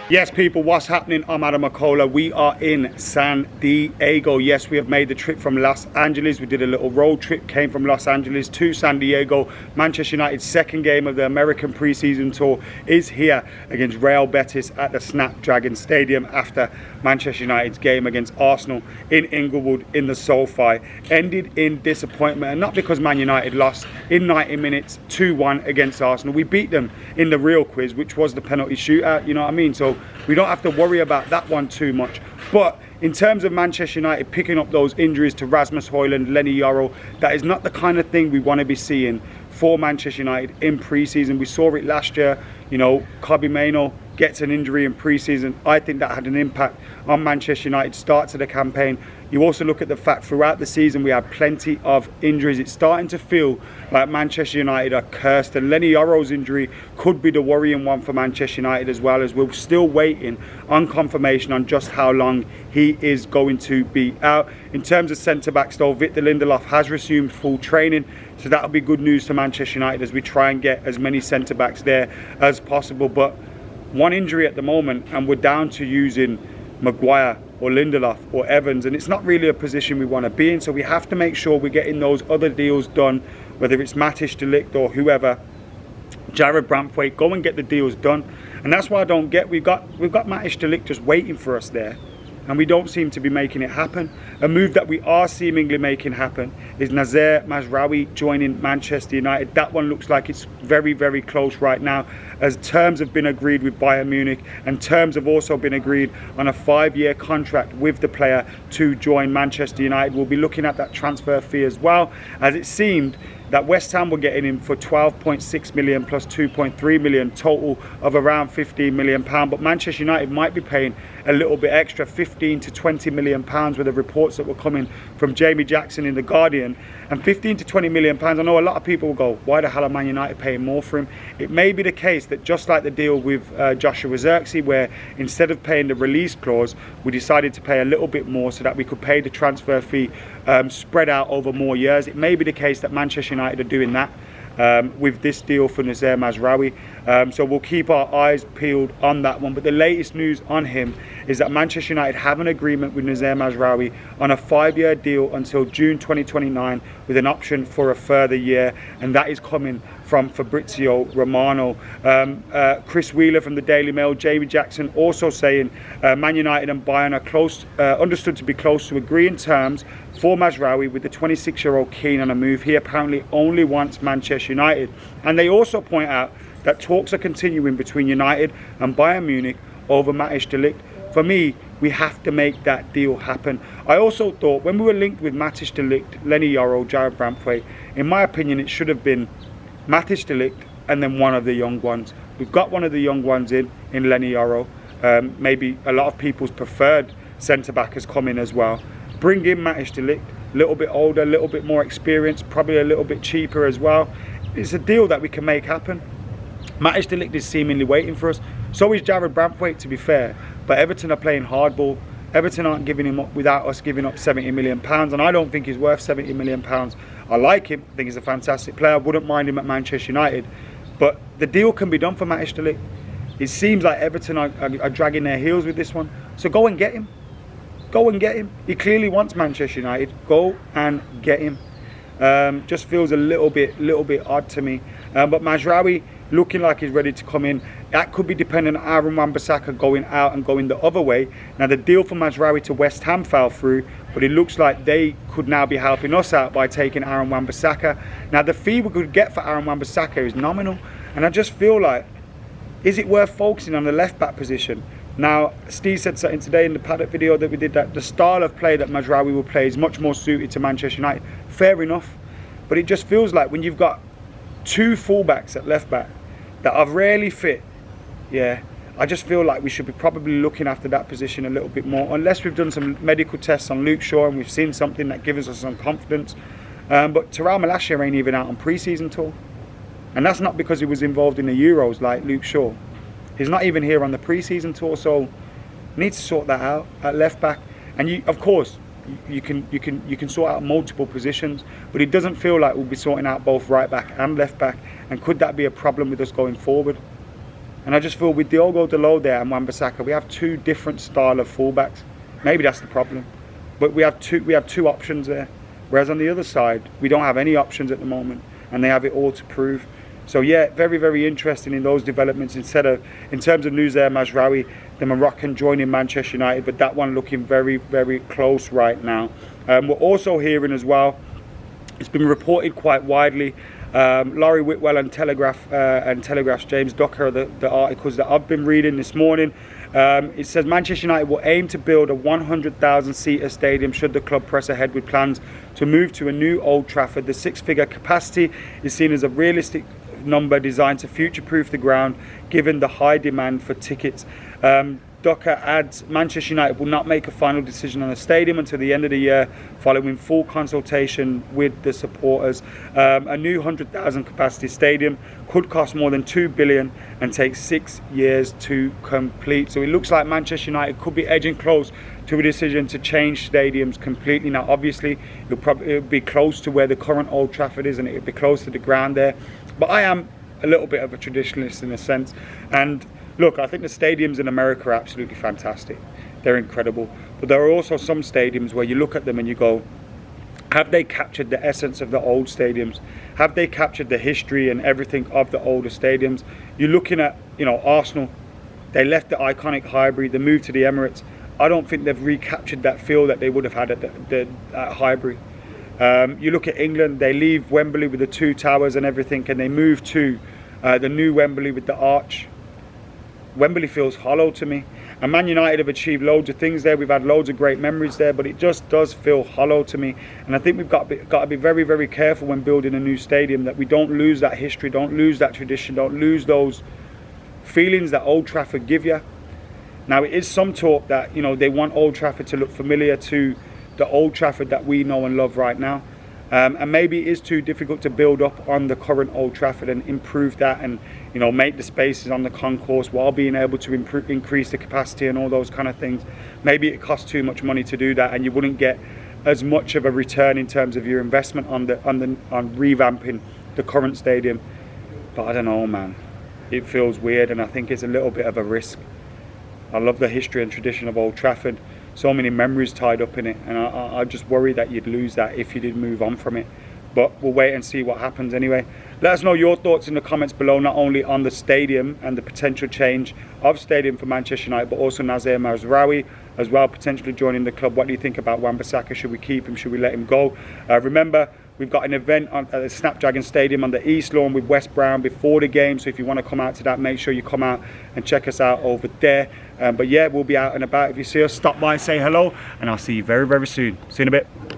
Yes, people, what's happening? I'm AdamMcKola. We are in San Diego. Yes, we have made the trip from Los Angeles. We did a little road trip, came from Los Angeles to San Diego. Manchester United's second game of the American preseason tour is here against Real Betis at the Snapdragon Stadium after Manchester United's game against Arsenal in Inglewood in the SoFi ended in disappointment, and not because Man United lost in 90 minutes 2-1 against Arsenal. We beat them in the real quiz, which was the penalty shootout, you know what I mean? So we don't have to worry about that one too much. But in terms of Manchester United picking up those injuries to Rasmus Højlund, Lenny Yoro, that is not the kind of thing we want to be seeing for Manchester United in pre-season. We saw it last year, you know, Kobbie Mainoo gets an injury in pre-season. I think that had an impact on Manchester United's start to the campaign. You also look at the fact throughout the season we had plenty of injuries. It's starting to feel like Manchester United are cursed, and Lenny Yoro's injury could be the worrying one for Manchester United, as well, as we're still waiting on confirmation on just how long he is going to be out. In terms of centre-backs though, Victor Lindelof has resumed full training, so that'll be good news to Manchester United as we try and get as many centre-backs there as possible. But one injury at the moment and we're down to using Maguire or Lindelof or Evans, and it's not really a position we want to be in, so we have to make sure we're getting those other deals done, whether it's Matthijs de Ligt or whoever, Jared Brandtwaite, go and get the deals done. And that's why I don't get, we've got Matthijs de Ligt just waiting for us there, and we don't seem to be making it happen. A move that we are seemingly making happen is Mazraoui joining Manchester United. That one looks like it's very, very close right now, as terms have been agreed with Bayern Munich, and terms have also been agreed on a 5-year contract with the player to join Manchester United. We'll be looking at that transfer fee as well, as it seemed that West Ham were getting him for 12.6 million plus 2.3 million, total of around 15 million pound. But Manchester United might be paying a little bit extra, 15 to 20 million pounds, with the reports that were coming from Jamie Jackson in The Guardian. And 15 to 20 million pounds, I know a lot of people will go, why the hell are Man United paying more for him? It may be the case that just like the deal with Joshua Zirkzee, where instead of paying the release clause, we decided to pay a little bit more so that we could pay the transfer fee spread out over more years. It may be the case that Manchester United are doing that with this deal for Mazraoui. So we'll keep our eyes peeled on that one. But the latest news on him is that Manchester United have an agreement with Mazraoui on a 5-year deal until June 2029 with an option for a further year, and that is coming from Fabrizio Romano. Chris Wheeler from the Daily Mail, Jamie Jackson also saying Man United and Bayern are close, understood to be close to agreeing terms for Mazraoui, with the 26-year-old keen on a move. He apparently only wants Manchester United. And they also point out that talks are continuing between United and Bayern Munich over Matthijs de Ligt. For me, we have to make that deal happen. I also thought when we were linked with Matthijs de Ligt, Lenny Yoro, Jared Brandtwaite, in my opinion, it should have been Matthijs de Ligt and then one of the young ones. We've got one of the young ones in Lenny Yoro. Maybe a lot of people's preferred centre-back has come in as well. Bring in Matthijs de Ligt, a little bit older, a little bit more experienced, probably a little bit cheaper as well. It's a deal that we can make happen. Matthijs de Ligt is seemingly waiting for us. So is Jared Brandtwaite, to be fair. But Everton are playing hardball. Everton aren't giving him up without us giving up £70 million. And I don't think he's worth £70 million. I like him. I think he's a fantastic player. I wouldn't mind him at Manchester United. But the deal can be done for Matthijs de Ligt. It seems like Everton are dragging their heels with this one. So go and get him. Go and get him. He clearly wants Manchester United. Go and get him. Just feels a little bit odd to me. But Mazraoui looking like he's ready to come in. That could be dependent on Aaron Wan-Bissaka going out and going the other way. Now the deal for Mazraoui to West Ham fell through, but it looks like they could now be helping us out by taking Aaron Wan-Bissaka. Now the fee we could get for Aaron Wan-Bissaka is nominal, and I just feel like, is it worth focusing on the left back position? Now, Steve said something today in the paddock video that we did, that the style of play that Mazraoui will play is much more suited to Manchester United. Fair enough. But it just feels like when you've got two fullbacks at left back that are rarely fit, yeah, I just feel like we should be probably looking after that position a little bit more, unless we've done some medical tests on Luke Shaw and we've seen something that gives us some confidence. But Terrell Malacia ain't even out on pre-season tour. And that's not because he was involved in the Euros like Luke Shaw. He's not even here on the pre-season tour, so you need to sort that out at left back. And you, of course, you can sort out multiple positions, but it doesn't feel like we'll be sorting out both right back and left back. And could that be a problem with us going forward? And I just feel with Diogo Dalot there and Wan-Bissaka, we have two different style of fullbacks. Maybe that's the problem. But we have two options there. Whereas on the other side, we don't have any options at the moment, and they have it all to prove. So yeah, very, very interesting in those developments. In terms of news there, Mazraoui, the Moroccan, joining Manchester United, but that one looking very, very close right now. We're also hearing as well, it's been reported quite widely, Laurie Whitwell and Telegraph's James Docker, the articles that I've been reading this morning. It says Manchester United will aim to build a 100,000-seater stadium should the club press ahead with plans to move to a new Old Trafford. The six-figure capacity is seen as a realistic number designed to future-proof the ground, given the high demand for tickets. Docker adds Manchester United will not make a final decision on the stadium until the end of the year, following full consultation with the supporters. A new 100,000 capacity stadium could cost more than $2 billion and take 6 years to complete. So it looks like Manchester United could be edging close to a decision to change stadiums completely. Now obviously it'll be close to where the current Old Trafford is, and it'll be close to the ground there. But I am a little bit of a traditionalist in a sense, and look, I think the stadiums in America are absolutely fantastic. They're incredible. But there are also some stadiums where you look at them and you go, have they captured the essence of the old stadiums? Have they captured the history and everything of the older stadiums? You're looking at, Arsenal. They left the iconic Highbury. They moved to the Emirates. I don't think they've recaptured that feel that they would have had at Highbury. You look at England. They leave Wembley with the two towers and everything, and they move to the new Wembley with the arch. Wembley feels hollow to me. And Man United have achieved loads of things there. We've had loads of great memories there, but it just does feel hollow to me. And I think we've got to be very, very careful when building a new stadium, that we don't lose that history, don't lose that tradition, don't lose those feelings that Old Trafford give you. Now, it is some talk that, they want Old Trafford to look familiar to the Old Trafford that we know and love right now. And maybe it is too difficult to build up on the current Old Trafford and improve that, and make the spaces on the concourse while being able to increase the capacity and all those kind of things. Maybe it costs too much money to do that, and you wouldn't get as much of a return in terms of your investment on revamping the current stadium. But I don't know, man. It feels weird, and I think it's a little bit of a risk. I love the history and tradition of Old Trafford. So many memories tied up in it, and I just worry that you'd lose that if you did move on from it. But we'll wait and see what happens anyway. Let us know your thoughts in the comments below, not only on the stadium and the potential change of stadium for Manchester United, but also Nazir Mazraoui as well, potentially joining the club. What do you think about Wan-Bissaka? Should we keep him? Should we let him go? Remember, we've got an event at the Snapdragon Stadium on the East Lawn with West Brown before the game. So if you want to come out to that, make sure you come out and check us out over there. But yeah, we'll be out and about. If you see us, stop by, say hello, and I'll see you very, very soon. See you in a bit.